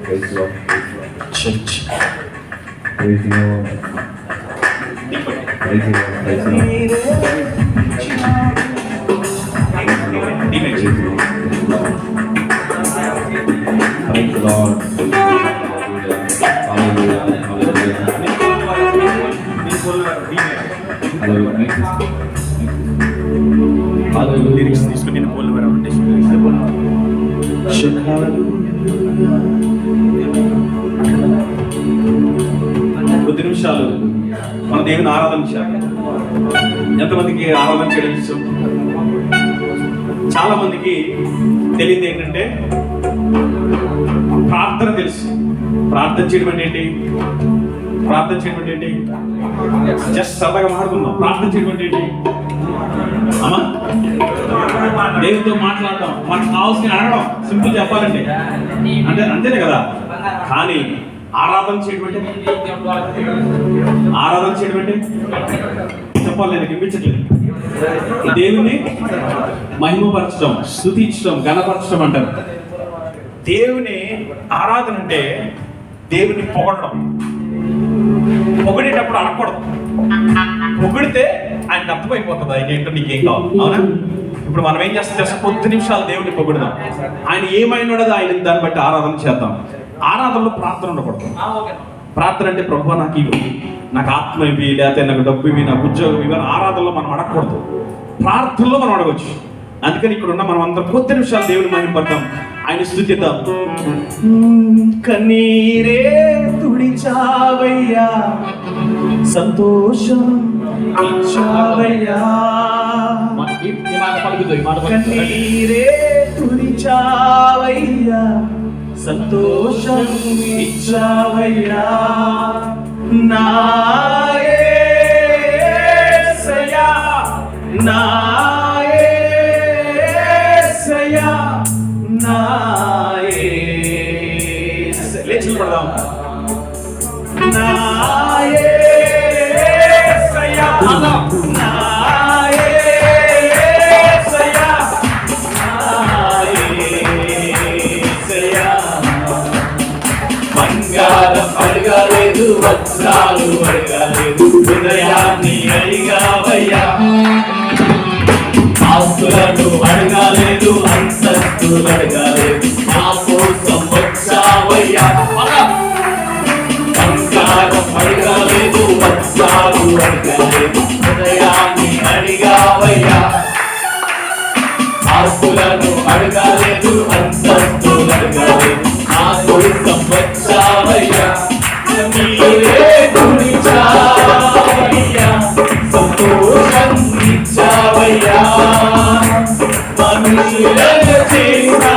Praise Lord. Church. Praise the Lord. Praise the Lord. Praise the Lord. Praise the Lord. Hallelujah. Hallelujah. Hallelujah. Lyrics తీసుకుని నేను pole వరాలంటే కొద్ది నిమిషాలు మన దేవుని ఆరాధన చేయాలి. ఎంతమందికి ఆరాధన చేయడం ఇష్టం? చాలా మందికి తెలియదు ఏంటంటే ప్రార్థన తెలుసు. ప్రార్థన చేయడం అంటే ఏంటి? ప్రార్థన చేయడం అంటే ఏంటి? జస్ట్ సరదాగా మాట్లాడుకుందాం. ప్రార్థన చేయడం అంటే ఏంటి? అమ్మా, దేవుడితో మాట్లాడడం, మనకు కావాల్సిన అడగడం, సింపుల్ చెప్పాలంటే అంటే అంతేనే కదా. కానీ ఆరాధన చేయడం అంటే చెప్పాలి, నేను వినిపించట్లేదు. దేవుని మహిమపరచడం, స్తుతించడం, ఘనపరచడం అంటారు. దేవుని ఆరాధన అంటే దేవుని పొగడడం. పొగిడేటప్పుడు అడగకూడదు. పొగిడితే ఆయనకు అర్థమైపోతుంది ఆయన ఏంటో, నీకేం కావాలి. అవునా? ఇప్పుడు మనం ఏం చేస్తాం తెలుసా? కొద్ది నిమిషాలు దేవుడిని పొగుడుదాం. ఆయన ఏమైనాడో ఆయన దాన్ని బట్టి ఆరాధన చేద్దాం. ఆరాధనలో ప్రార్థన ఉండకూడదు. ప్రార్థన అంటే ప్రభువా నాకు ఇవి, నాకు ఆత్మ ఇవి, లేకపోతే నాకు డబ్బు ఇవి, నాకు ఉద్యోగం ఇవి ఆరాధనలో మనం అడగకూడదు. ప్రార్థనలో మనం అడగవచ్చు. అందుకని ఇక్కడ ఉన్న మనం అందరం కొద్ది నిమిషాలు దేవుని మహిమపడతాం, ఆయన స్తుతిద్దాం. కన్నీరే తుడిచావయ్యా, సంతోషం ఇచ్చావయ్యా. కన్నీరే తుడిచావయ్యా, సంతోషం ఇచ్చావయ్యా. నా యేసయ్యా, నా యేసయ్యా, నా యేసయ్యా. లేచి పడదాం. నా యేసయ్యా, నా యేసయ్యా, నా యేసయ్యా. బంగారం అడగలేదు, వస్త్రాలు అడగలేదు, హృదయాన్ని అడిగావయ్యా. ఆస్తులను అడగలేదు, అంతస్తులు అడగలేదు, నా కోసం వచ్చావయ్యా. బంగారం అడగలేదు, వస్త్రాలు అడగలేదు, హృదయాన్ని అడిగావయ్యా. ఆస్తులను అడగలేదు, అంతస్తులు అడగలేదు, నా కోసం వచ్చావయ్యా. నీరే గురించావయ్యా, సంతోషం ఇచ్చావయ్యా. మనుషులను చేశావయ్యా,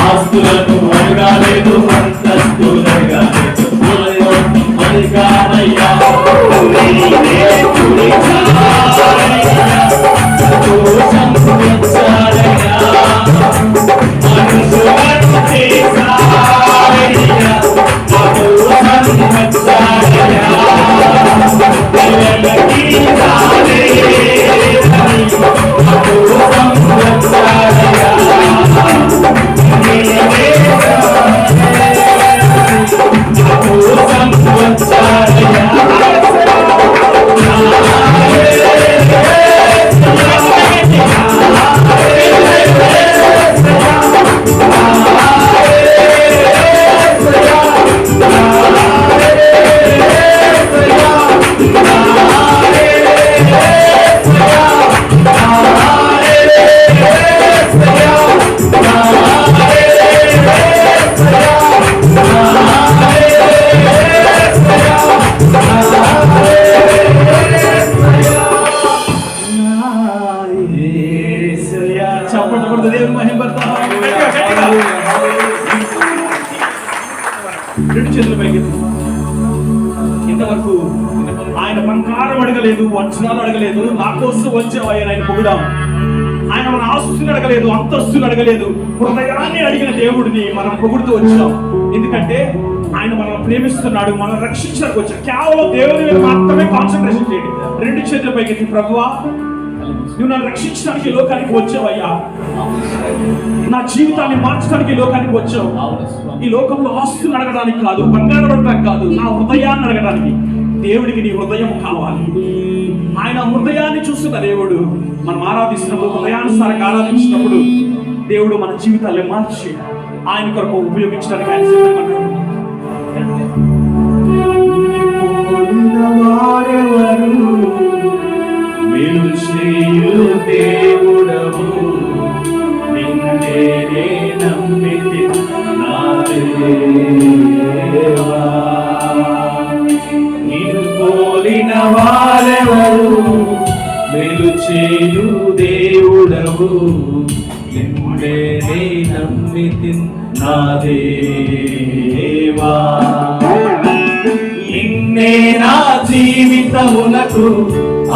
ఆస్తులను అడగాలేదు, అంతస్తులు అడగాలేదు, అడిగానయ్యా రెండు చేతుల పైకి. ఇంతవరకు ఆయన బంగారం అడగలేదు, వజ్రాలు అడగలేదు, నా కోసం వచ్చావయ్యా ఆయన పొగుడాం. ఆయన మన ఆస్తుని అడగలేదు, అంతస్తుని అడగలేదు, హృదయాన్ని అడిగిన దేవుడిని మనం పొగుడుతూ వచ్చాం. ఎందుకంటే ఆయన మనల్ని ప్రేమిస్తున్నాడు, మనం రక్షించడానికి వచ్చాం. కేవలం దేవుని మీద మాత్రమే కాన్సన్ట్రేషన్ చేయండి. రెండు చేతుల పైకి. ప్రభువా, నువ్వు నన్ను రక్షించడానికి లోకానికి వచ్చావయ్యా, నా జీవితాన్ని మార్చడానికి లోకానికి వచ్చావు. ఈ లోకంలో ఆస్తులు అడగడానికి కాదు, బంగారం అడగడానికి కాదు, నా హృదయాన్ని అడగడానికి. దేవుడికి నీ హృదయం కావాలి. ఆయన హృదయాన్ని చూస్తున్న దేవుడు. మనం ఆరాధిస్తున్నప్పుడు, హృదయానుసారంగా ఆరాధించినప్పుడు దేవుడు మన జీవితాన్ని మార్చి ఆయన కొరకు ఉపయోగించడానికి ఆయన సిద్ధపడ్డాడు. దేవుడవు నిన్నే నమ్మితి నా దేవా, నిన్ను పోలిన వారెవరు, మేలు చేయు దేవుడవు నిన్నే నమ్మితి నా దేవా. నిన్నే నా జీవితమునకు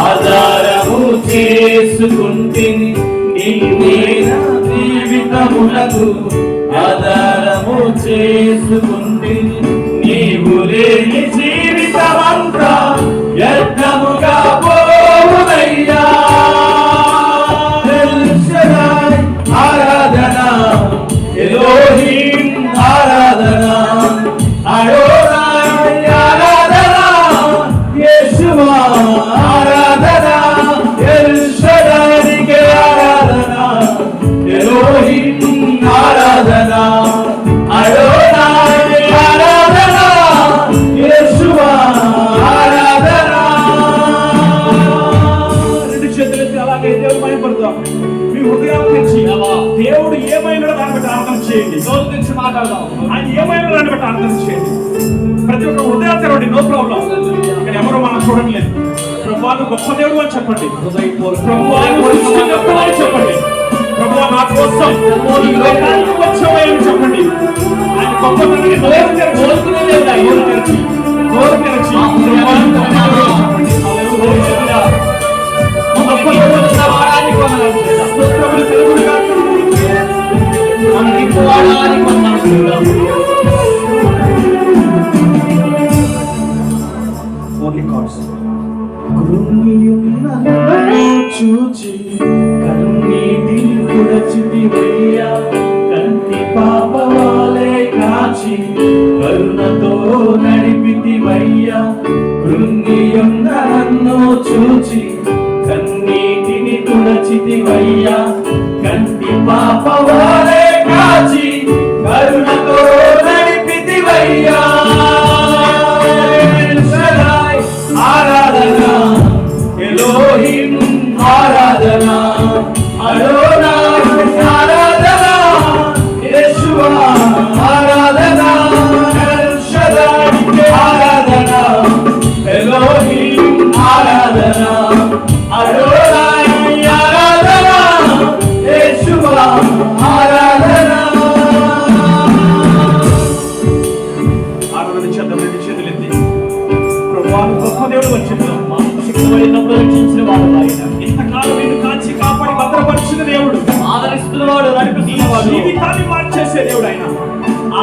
ఆధారము చేసుకుంటిని, నిన్నే నా జీవితమునకు ఆధారము చేసుకుంటిని. నీవు లేని జీవితమంతా వ్యర్థముగా పోవునయ్యా. ఆరాధన ఎలోహీం, ఆరాధన అడోనాయ్, ఆరాధన యేషువా, ఆరాధన ఎల్ షడాయికే, ఆరాధన ఎలోహీం, ఆరాధన అడోనాయ్, ఆరాధన నో ప్రాబ్లం. ఇక్కడ ఎవరు మనం చూడట్లేదు. ప్రభువా నువ్వు గొప్ప దేవుడు అని చెప్పండి. ప్రభువా నువ్వు సృష్టికర్తవు అని చెప్పండి. ప్రభువా నా కోసం ఈ లోకానికి వచ్చావని చెప్పండి. ఆయన గొప్పతనాన్ని నోరు తెరచి చూచి కన్నీటిని తుడచితివయ్యా, కంటి పాపవాలే కాచి కరుణతో నడిపితివయ్యా. కృంగియున్న నన్ను చూచి కన్నీటిని తుడచితివయ్యా, కంటి పాపవాలే కాచి కరుణతో నడిపితివయ్యా. ఆరాధన ఎలోహిం, ఆరాధన అడోనాయ్, ఆరాధన యేషువా, ఆరాధన ఎల్ షదాయ్, ఆరాధన ఎలోహిం, ఆరాధన అడోనాయ్, ఆరాధన యేషువా, ఆరాధన. ఆరాధన చేద్దాం. రెండు చేతులెత్తి ప్రభువా గొప్ప దేవుడు అని చెప్తాం. రక్షించిన వాడు ఆయన. ఇంతకాలం నిన్ను కాచి కాపాడి భద్రపరిచిన దేవుడు, ఆదరిస్తున్నవాడు, నడిపిస్తున్నవాడు, జీవితాన్ని మార్చేసే దేవుడు ఆయన.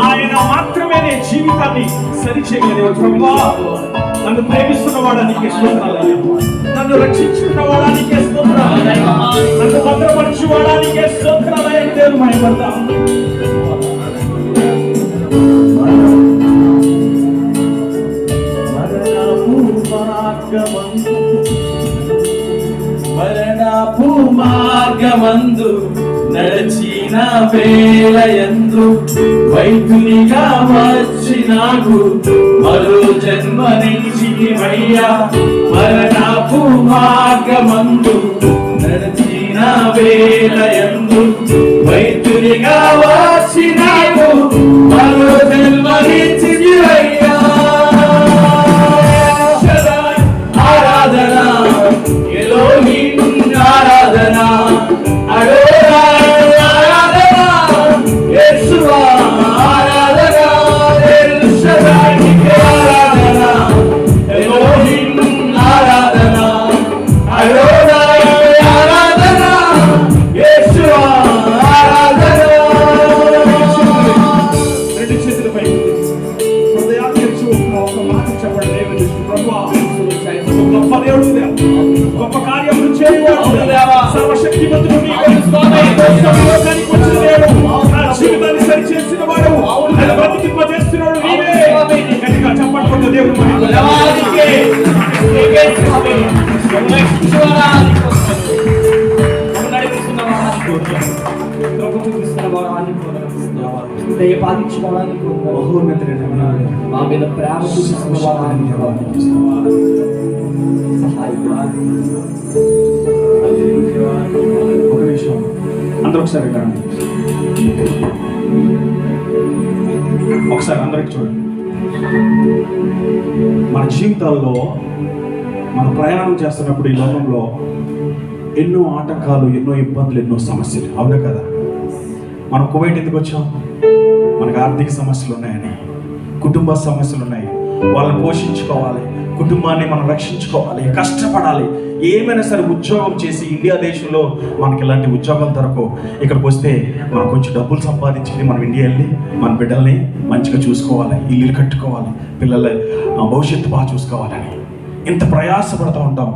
ఆయన మాత్రమే నీ జీవితాన్ని సరిచేయగల దేవుడు. ప్రభువా నన్ను ప్రేమిస్తున్నవాడా నీకే స్తోత్రాలు, నన్ను రక్షించుకున్నవాడా నీకే స్తోత్రాలు, నన్ను భద్రపరిచేవాడా నీకే స్తోత్రాలు అని దేవుడు మహిమపడతాం. మరణపు మార్గమందు నడిచిన వేళయందు వైద్యునిగా వచ్చి నాకు మరో జన్మనిచ్చితివయ్యా. మరణపు మార్గమందు నడిచిన వేళయందు వైద్యునిగా వచ్చి నాకు మరో జన్మనిచ్చితివయ్యా. ఆరాధన ఎలోహిం, ఆరాధన అడోనాయ్, ఆరాధన యేషువా, ఆరాధన ఎల్ షదాయ్, ఆరాధన ఎలోహిం, ఆరాధన అడోనాయ్, ఆరాధన యేషువా, ఆరాధన. రెండు చేతులపై హృదయాన్ని తెరిచి ఒక మాట చెప్పండి. దేవుని ప్రభువా గొప్ప దేవుడు, గొప్ప కార్యములు చేయవాడు, సర్వశక్తిమంతుడు నీవే. లోకానికి వచ్చిన దేవుడు, నా జీవితాన్ని సరిచేసిన వాడు, నన్ను బ్రతికింపజేస్తున్నాడు నీవే. గట్టిగా చప్పట్లు దేవుడు దయపాలించుకోవడానికి మా మీద ప్రేమ చూపించుకోవడానికి ఒక నిమిషం అందరూ ఒకసారి రండి. ఒకసారి అందరికి చూడండి. మన జీవితాల్లో మన ప్రయాణం చేస్తున్నప్పుడు ఈ లోకంలో ఎన్నో ఆటంకాలు, ఎన్నో ఇబ్బందులు, ఎన్నో సమస్యలు, అవునా కదా? మనం కువైట్ ఎందుకు వచ్చాం? మనకు ఆర్థిక సమస్యలు ఉన్నాయని, కుటుంబ సమస్యలు ఉన్నాయి, వాళ్ళని పోషించుకోవాలి, కుటుంబాన్ని మనం రక్షించుకోవాలి, కష్టపడాలి. ఏమైనా సరే ఉద్యోగం చేసి, ఇండియా దేశంలో మనకి ఇలాంటి ఉద్యోగాలు దొరకవు. ఇక్కడికి వస్తే మనం కొంచెం డబ్బులు సంపాదించి మనం ఇండియా వెళ్ళి మన బిడ్డల్ని మంచిగా చూసుకోవాలి, ఇల్లు కట్టుకోవాలి, పిల్లల భవిష్యత్తు బాగా చూసుకోవాలని ఇంత ప్రయాసపడుతూ ఉంటాం,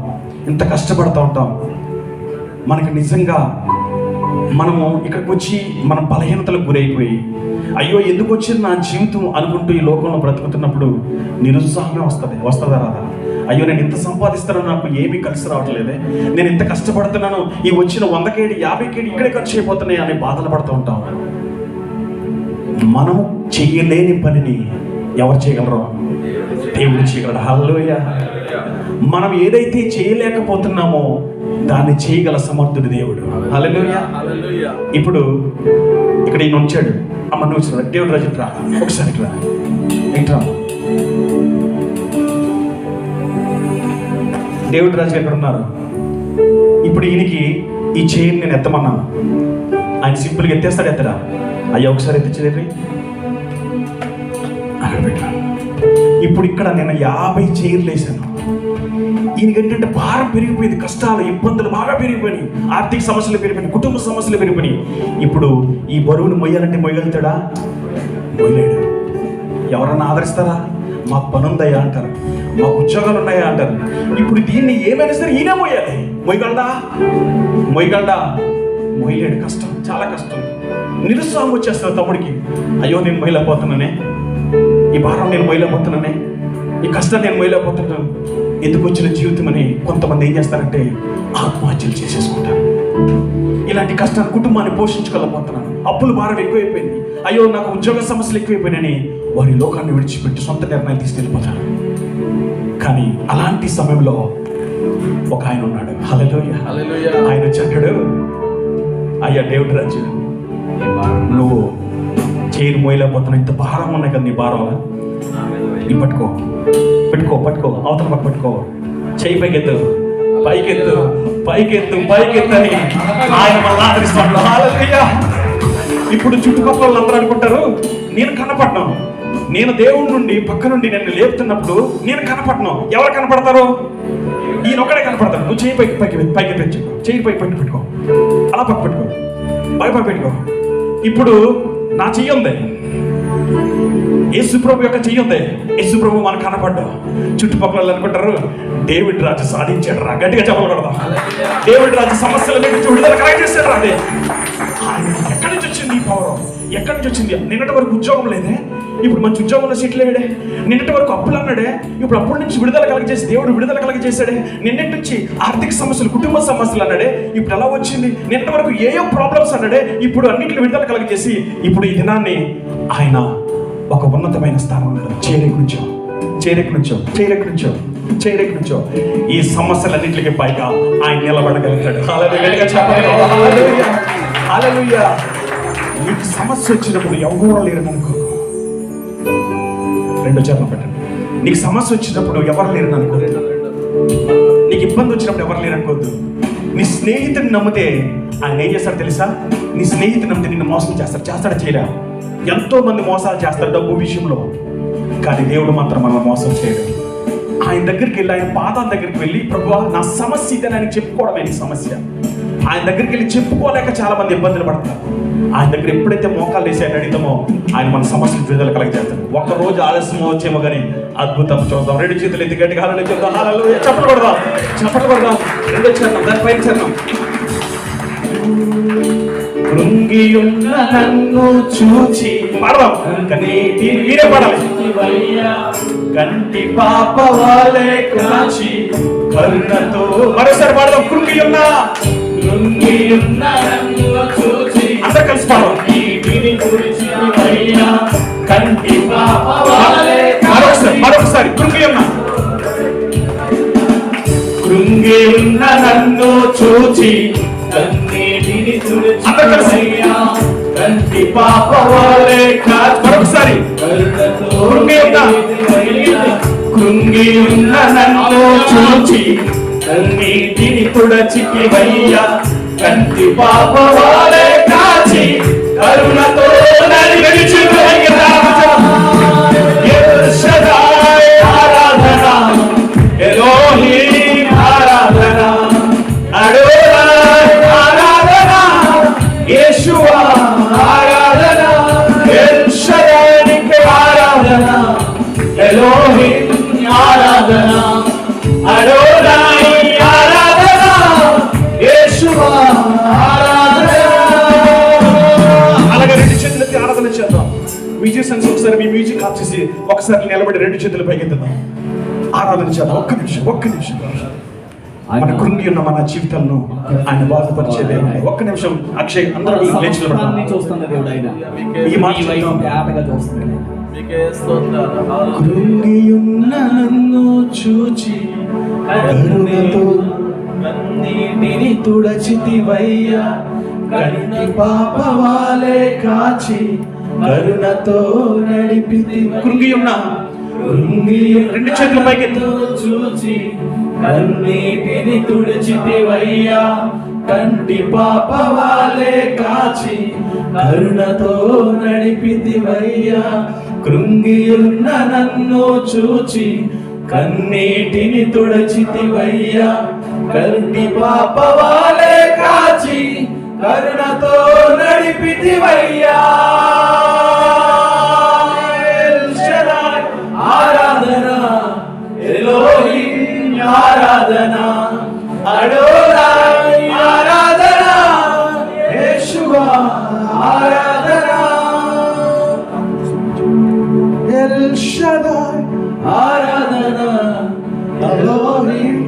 ఇంత కష్టపడుతూ ఉంటాం. మనకి నిజంగా మనము ఇక్కడికి వచ్చి మనం బలహీనతలకు గురైపోయి, అయ్యో ఎందుకు వచ్చింది నా జీవితం అనుకుంటూ ఈ లోకంలో బ్రతుకుతున్నప్పుడు నిరుత్సాహమే వస్తుందా రాదా? అయ్యో నేను ఇంత సంపాదిస్తున్నాను, నాకు ఏమీ కలిసి రావట్లేదే, నేను ఇంత కష్టపడుతున్నాను, ఈ వచ్చిన 100 కేడి 50 కేడి ఇక్కడే ఖర్చు అయిపోతున్నాయి అని బాధలు పడుతూ ఉంటాం. మనం చేయలేని పనిని ఎవరు చేయగలరు? దేవుడు చేయగలడు. హల్లెలూయా. మనం ఏదైతే చేయలేకపోతున్నామో దాన్ని చేయగల సమర్థుడు దేవుడు. హల్లెలూయా. ఇప్పుడు ఇక్కడ ఈయన ఉంచాడు. అమ్మ నువ్వు దేవుడు రాజు రా, ఒకసారి రా, ఏంట్రా దేవుడి రాజు ఎక్కడ ఉన్నారు? ఇప్పుడు ఈయనకి ఈ చైర్ నేను ఎత్తమన్నాను, ఆయన సింపుల్గా ఎత్తేస్తాడు. ఎత్తడా? అయ్యా ఒకసారి ఎత్తించలేరు, అక్కడ పెట్టాను. ఇప్పుడు ఇక్కడ నేను 50 చైర్లు వేసాను. ఈయనకి ఏంటంటే భారం పెరిగిపోయింది, కష్టాలు ఇబ్బందులు బాగా పెరిగిపోయినాయి, ఆర్థిక సమస్యలు పెరిగిపోయినాయి, కుటుంబ సమస్యలు పెరిగిపోయినాయి. ఇప్పుడు ఈ బరువును మొయ్యాలంటే మొయ్యగలుగుతాడా? మొయ్యలేడు. ఎవరన్నా ఆదరిస్తారా? మాకు పని ఉందయ్యా అంటారు, మాకు ఉద్యోగాలు ఉన్నాయా అంటారు. ఇప్పుడు దీన్ని ఏమైనా సరే ఈయనే మొయ్యాలి. మొయ్యగలడా? మొయ్యగలడా? మొయ్యలేడు. కష్టం, చాలా కష్టం. నిరుత్సాహం వచ్చేస్తారు తమ్ముడికి. అయ్యో నేను మొయ్యలేకపోతున్నానే, ఈ భారం నేను మొయ్యలేకపోతున్నానే, ఈ కష్టం నేను మొయ్యలేకపోతున్నాను, ఎందుకు వచ్చిన జీవితం అని కొంతమంది ఏం చేస్తారంటే ఆత్మహత్యలు చేసేసుకుంటారు. ఇలాంటి కష్టాన్ని కుటుంబాన్ని పోషించుకోలేకపోతున్నాను, అప్పులు భారం ఎక్కువైపోయింది, అయ్యో నాకు ఉద్యోగ సమస్యలు ఎక్కువైపోయినాయని వారి లోకాన్ని విడిచిపెట్టి సొంత నిర్ణయాలు తీసుకెళ్ళిపోతారు. కానీ అలాంటి సమయంలో ఒక ఆయన ఉన్నాడు. హల్లెలూయా. ఆయన వచ్చాడు, అయ్యా దేవుడి రాజు, నువ్వు చైర్ మోయలేకపోతున్నావు, ఇంత భారం ఉన్నాయి కదా నీ భారం, ఈ పట్టుకో పెట్టుకో, పట్టుకో, అవతల పక్క పట్టుకో, చెయ్యి పైకెత్తు, పైకెత్తు, పైకెత్తు, పైకెత్తు అని ఆయన మళ్ళీ ఆదరిస్తాడు. హల్లెలూయా. ఇప్పుడు చుట్టుపక్కల అందరూ అనుకుంటారు నేను కనపడను, నేను దేవుడి నుండి పక్క నుండి నన్ను లేపుతున్నప్పుడు నేను కనపడను. ఎవరు కనపడతారు? ఈయన ఒక్కడే కనపడతాడు. నువ్వు చెయ్యి పైకి పైకి పైకి పెంచు, చెయ్యి పైకి పైకి పెట్టుకో, అలా పక్క పెట్టుకో, పై పైకి పెట్టుకో. ఇప్పుడు నా చెయ్యి ఉంది, యేసుప్రభు యొక్క చెయ్యి ఉంది, యేసుప్రభు మనకు కనపడ్డా. చుట్టుపక్కల అనుకుంటారు డేవిడ్ రాజు సాధించాడు రా, గట్టిగా చెప్పకూడదా? డేవిడ్ రాజు సమస్యల నుంచి విడుదల కలగజేశాడు రా. అదే ఆయన ఎక్కడి నుంచి వచ్చింది ఈ పవర్? ఎక్కడి నుంచి వచ్చింది? నిన్నటి వరకు ఉద్యోగం లేదే, ఇప్పుడు మంచి ఉద్యోగంలో సెటిల్ అయ్యాడే. నిన్నటి వరకు అప్పులు అన్నాడే, ఇప్పుడు అప్పుల నుంచి విడుదల కలగజేసి దేవుడు విడుదల కలగజేశాడే. నిన్నటి నుంచి ఆర్థిక సమస్యలు, కుటుంబ సమస్యలు అన్నాడే, ఇప్పుడు ఎలా వచ్చింది? నిన్నటి వరకు ఏయో ప్రాబ్లమ్స్ అన్నాడే, ఇప్పుడు అన్నింటిలో విడుదల కలగజేసి ఇప్పుడు ఈ దినాన్ని ఆయన ఒక ఉన్నతమైన స్థానంలో చేరెక్కించో, చేరెక్కించో, చేరెక్కించో, చేరెక్కించో. ఈ సమస్యలన్నింటికి పైగా ఆయన నిలబడగలుగుతాడు. హల్లెలూయా చెప్పండి. హల్లెలూయా, హల్లెలూయా. నీకు సమస్య వచ్చినప్పుడు ఎవరో లేరని అనుకో. రెండో చరణం పెట్టండి. నీకు సమస్య వచ్చినప్పుడు ఎవరు లేరని అనుకో. నీకు ఇబ్బంది వచ్చినప్పుడు ఎవరు లేరనుకోవద్దు. నీ స్నేహితుడిని నమ్మితే ఆయన ఏం చేస్తాడు తెలుసా? నీ స్నేహితుని నమ్మితే నిన్ను మోసం చేస్తాడు. చేస్తాడా? చేయడా? ఎంతో మంది మోసాలు చేస్తారు డబ్బు విషయంలో, కానీ దేవుడు మాత్రం మనం మోసం చేయడు. ఆయన దగ్గరికి వెళ్ళి, ఆయన పాదాల దగ్గరికి వెళ్ళి, ప్రభువా నా సమస్య ఇదని ఆయన చెప్పుకోవడమే నీ సమస్య. ఆయన దగ్గరికి వెళ్ళి చెప్పుకోలేక చాలా మంది ఇబ్బందులు పడతారు. ఆయన దగ్గర ఎప్పుడైతే మోకాలు వేసి ఆయన అడిగితామో ఆయన మన సమస్యలు విడుదల కలగజేస్తాడు. ఒక్క రోజు ఆలస్యం వచ్చేమో కానీ అద్భుతం చూద్దాం. రెండు చేతులు ఎత్తి గట్టిగా హల్లెలూయా చెప్దాం. హల్లెలూయా చెప్పలు కొడదాం, చెప్పలు కొడదాం. రెండో చరణం, దాని పైన చరణం. కృంగి ఉన్న నన్ను చూచి పాడదాం. కన్నీటి మీరే పాడాలి. కంటి పాప వాలే కాచి కరుణతో, మరోసారి పాడదాం. కృంగి ఉన్న నన్ను చూచి, అందరూ కలిసి పాడదాం. కంటి పాప వాలే, మరొకసారి కృంగి ఉన్న నన్ను చూచి కన్నీటిని తుడిచివయ్యా, కంటి పాప వాలే కాచి, మరొకసారి కృంగి ఉన్న నన్ను చూచి కన్నీటిని తుడిచివయ్యా, కంటి పాప వాలే కాచి కరుణతో నన్ను విడిచివయ్యా. ఎల్ షదాయ్ ఆరాధన, ఎలోహీం ఆరాధన, అడోనాయ్ ఆరాధన, యేషువా ఆరాధన, ఎల్ షదాయ్‌కి ఆరాధన, ఎలోహీం ఆరాధన, అడోనాయ్ ఆరాధన, యేషువా ఆరాధన. అలాగే రెండు చేతులెత్తి ఆరాధన చేద్దాం. మ్యూజిషియన్స్ ఒకసారి మీ మ్యూజిక్ ఆఫ్ చేసి ఒకసారి నిలబడి రెండు చేతులు పైకెత్తుదాం. ఆరాధన చేద్దాం. ఒక్క నిమిషం, ఒక్క నిమిషం. మన కృంగి ఉన్న మన జీవితాలను ఆయన బాధపరిచేదే. ఒక్క నిమిషం అక్షయ్, అందరూ లేచి నిలబడదాం. ఈ మాట కృంగి ఉన్న నన్ను చూచి కరుణతో కన్నీటిని తుడిచివయ్యా, కంటి పాప వాలే కాచి కరుణతో నడిపితి. కృంగి ఉన్న రెండు చేతుల పైకెత్తు. చూచి కన్నీటిని తుడిచితివయ్యా, కంటి పాప వాలే కాచి కరుణతో నడిపితివయ్యా. కృంగియున్న నన్ను చూచి కన్నీటిని తుడిచితివయ్యా, కంటి పాప వాలే కాచి కరుణతో నడిపితివయ్యా. ఎల్ షడాయ్ ఆరాధన, ఎలోహిం ఆరాధన, అడోనాయ్ ఆరాధన, యేషువా ఆరాధన. ఎల్ షడాయ్ ఆరాధన, ఎలోహిం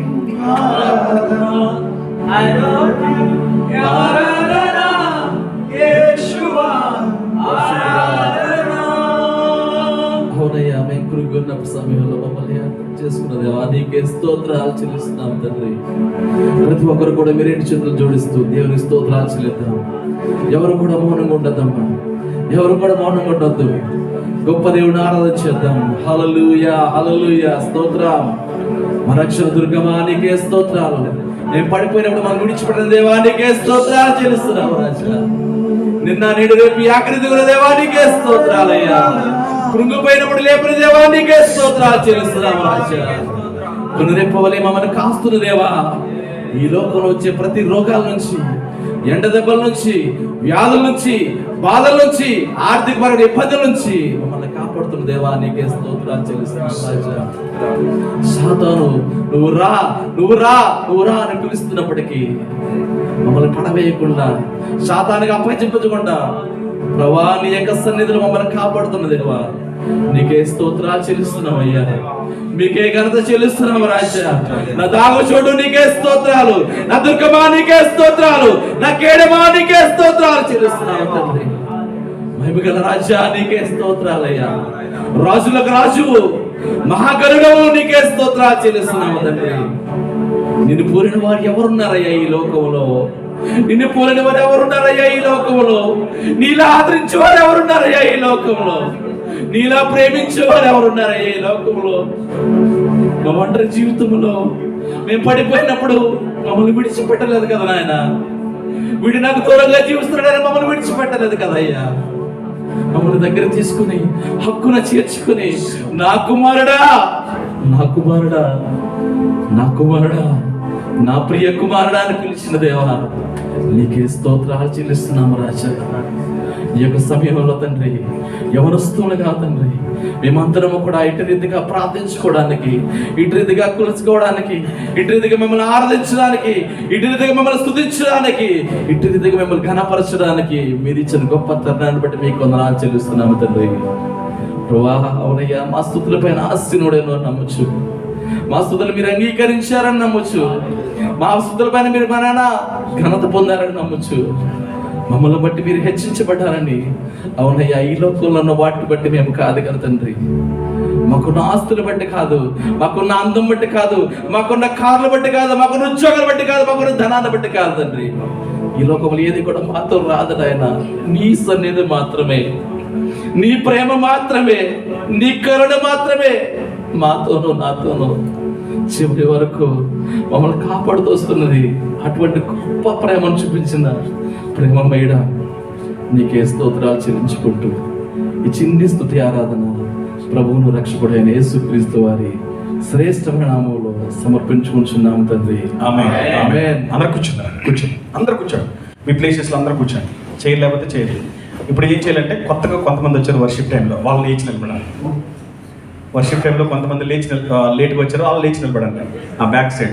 ఆరాధన, అడోనాయ్ ఆరాధన, యేషువా ఆరాధన. అవునయ్యా, మేము కృంగున్న సమయంలో మమ్మల్ని అర్థం చేసుకున్న దేవా, నీకే స్తోత్రాలు చెల్లిస్తున్నాం తండ్రి. ప్రతి ఒక్కరు కూడా మీరు రెండు చేతులు జోడిస్తూ దేవుని స్తోత్రాలు చెల్లిద్దాం. ఎవరు కూడా మౌనంగా ఉండద్దమ్మా, ఎవరు కూడా మౌనంగా ఉండొద్దు. గొప్ప దేవుని ఆరాధన చేద్దాం. హల్లెలూయా, హల్లెలూయా, స్తోత్రం. మా రక్షణ దుర్గమా నీకే స్తోత్రాలు. మేము పడిపోయినప్పుడు మనం విడిచిపెట్టిన దేవానికే స్తోత్రాలు చెల్లిస్తున్నాం రాజా. నిన్న నేడు రేపు ఆఖరి దిగుల దేవానికే స్తోత్రాలయ్యా. కృంగిపోయినప్పుడు లేపిన దేవానికే స్తోత్రాలు చెల్లిస్తున్నాం రాజా. పునరెప్పవలే మమ్మల్ని కాస్తున్న దేవా, ఈ లోకంలో వచ్చే ప్రతి రోగాల నుంచి, ఎండ దెబ్బల నుంచి, వ్యాధుల నుంచి, బాధల నుంచి, ఆర్థికపరమైన ఇబ్బందుల నుంచి మమ్మల్ని కాపాడుతున్న దేవా నీకే స్తోత్రాలు చెల్లిస్తున్నాం రాజా. సాతాను నువ్వు రా, నువ్వు రా, నువ్వు రా అని పిలుస్తున్నప్పటికీ మమ్మల్ని పడవేయకుండా, సాతానుగా అప్పగించకుండా ప్రభా నీ యొక్క సన్నిధిలో మమ్మల్ని కాపాడుతున్న దేవా నీకే స్తోత్రాలు చెల్లిస్తున్నామయ్యా. మీకే ఘనత చెల్లిస్తున్నాము రాజా. నా దాగు చోటు నీకే స్తోత్రాలు, నా దుర్గమా నీకే స్తోత్రాలు, నా కేడమా నీకే స్తోత్రాలు చెల్లిస్తున్నాము తండ్రి. మహిమగల రాజా నీకే స్తోత్రాలయ్యా. రాజులకు రాజువు, మహాగరుడవు నీకే స్తోత్రాలు చెల్లిస్తున్నాము తండ్రి. నిన్ను పూరిన వారు ఎవరున్నారయ్యా ఈ లోకంలో? నిన్ను పూరిన వారు ఎవరున్నారయ్యా ఈ లోకంలో? నీలా ఆదరించే వారు ఎవరున్నారయ్యా ఈ లోకంలో? నీలా ప్రేమించే వారు ఎవరున్నారయ్యా ఈ లోకంలో? మా ఒంటరి జీవితంలో మేము పడిపోయినప్పుడు మమ్మల్ని విడిచిపెట్టలేదు కదా నాయన. వీడు నాకు దూరంగా జీవిస్తున్నాడని మమ్మల్ని విడిచిపెట్టలేదు కదయ్యా. మమ్మల్ని దగ్గర తీసుకుని హక్కున చేర్చుకుని నా కుమారుడా, నా కుమారుడా, నా కుమారుడా, నా ప్రియ కుమారుడా అని పిలిచిన దేవా నీకే స్తోత్రాలు చెల్లిస్తున్నాము రాజా. ఈ యొక్క సమయంలో తండ్రి యవనస్తులుగా తండ్రి మేమందరము కూడా ఇటు రీతిగా ప్రార్థించుకోవడానికి, ఇటు రీతిగా కొలుచుకోవడానికి, ఇటు రీతిగా మిమ్మల్ని ఆరాధించడానికి, ఇటు రీతిగా మిమ్మల్ని స్తుతించడానికి, ఇటు రీతిగా మిమ్మల్ని ఘనపరచడానికి మీరు ఇచ్చిన గొప్ప తరుణాన్ని బట్టి మీకు వందనాలు చెల్లిస్తున్నాము తండ్రి. ప్రభువా అవునయ్యా, మా స్తుతులపైన ఆశీనుడేనో నమ్మొచ్చు, మా స్తుతులు మీరు అంగీకరించారని నమ్మొచ్చు, మా స్తుతుల పైన మీరు మా నాన్న ఘనత పొందారని నమ్మొచ్చు, మమ్మల్ని బట్టి మీరు హెచ్చించబడ్డారని. అవునయ్యా, ఈ లోకంలో ఉన్న వాటిని బట్టి మేము కాదు కదా తండ్రి, మాకున్న ఆస్తులు బట్టి కాదు, మాకున్న అందం బట్టి కాదు, మాకున్న కార్లు బట్టి కాదు, మాకున్న ఉద్యోగాలు బట్టి కాదు, మాకున్న ధనాన్ని బట్టి కాదు తండ్రి. ఈ లోకంలో ఏది కూడా మాతో రాదు నాయన. నీ సన్నిధి మాత్రమే, నీ ప్రేమ మాత్రమే, నీ కరుణ మాత్రమే మాతోనూ నాతోనూ చివరి వరకు మమ్మల్ని కాపాడుతూ వస్తున్నది. అటువంటి గొప్ప ప్రేమను చూపించిన ప్రేమమేడ నీకే స్తోత్రాలు చెల్లించుకుంటూ ఈ చిన్ని స్తుతి ఆరాధన ప్రభువును రక్షకుడైన యేసుక్రీస్తు వారి శ్రేష్టమైన నామంలో సమర్పించుకుంటున్నాము తండ్రి. ఆమేన్. ఆమేన్. అందరూ కూర్చోండి, అందరూ కూర్చోండి. మీ ప్లేసెస్లో అందరూ కూర్చోండి. చేయలేకపోతే చేయలేదు. ఇప్పుడు ఏం చేయాలంటే కొత్తగా కొంతమంది వచ్చారు వర్షిప్ టైంలో, వాళ్ళు లేచి నిలబడాలి. వర్షిప్ టైంలో కొంతమంది లేట్గా వచ్చారు, వాళ్ళు లేచి నిలబడండి ఆ బ్యాక్ సైడ్.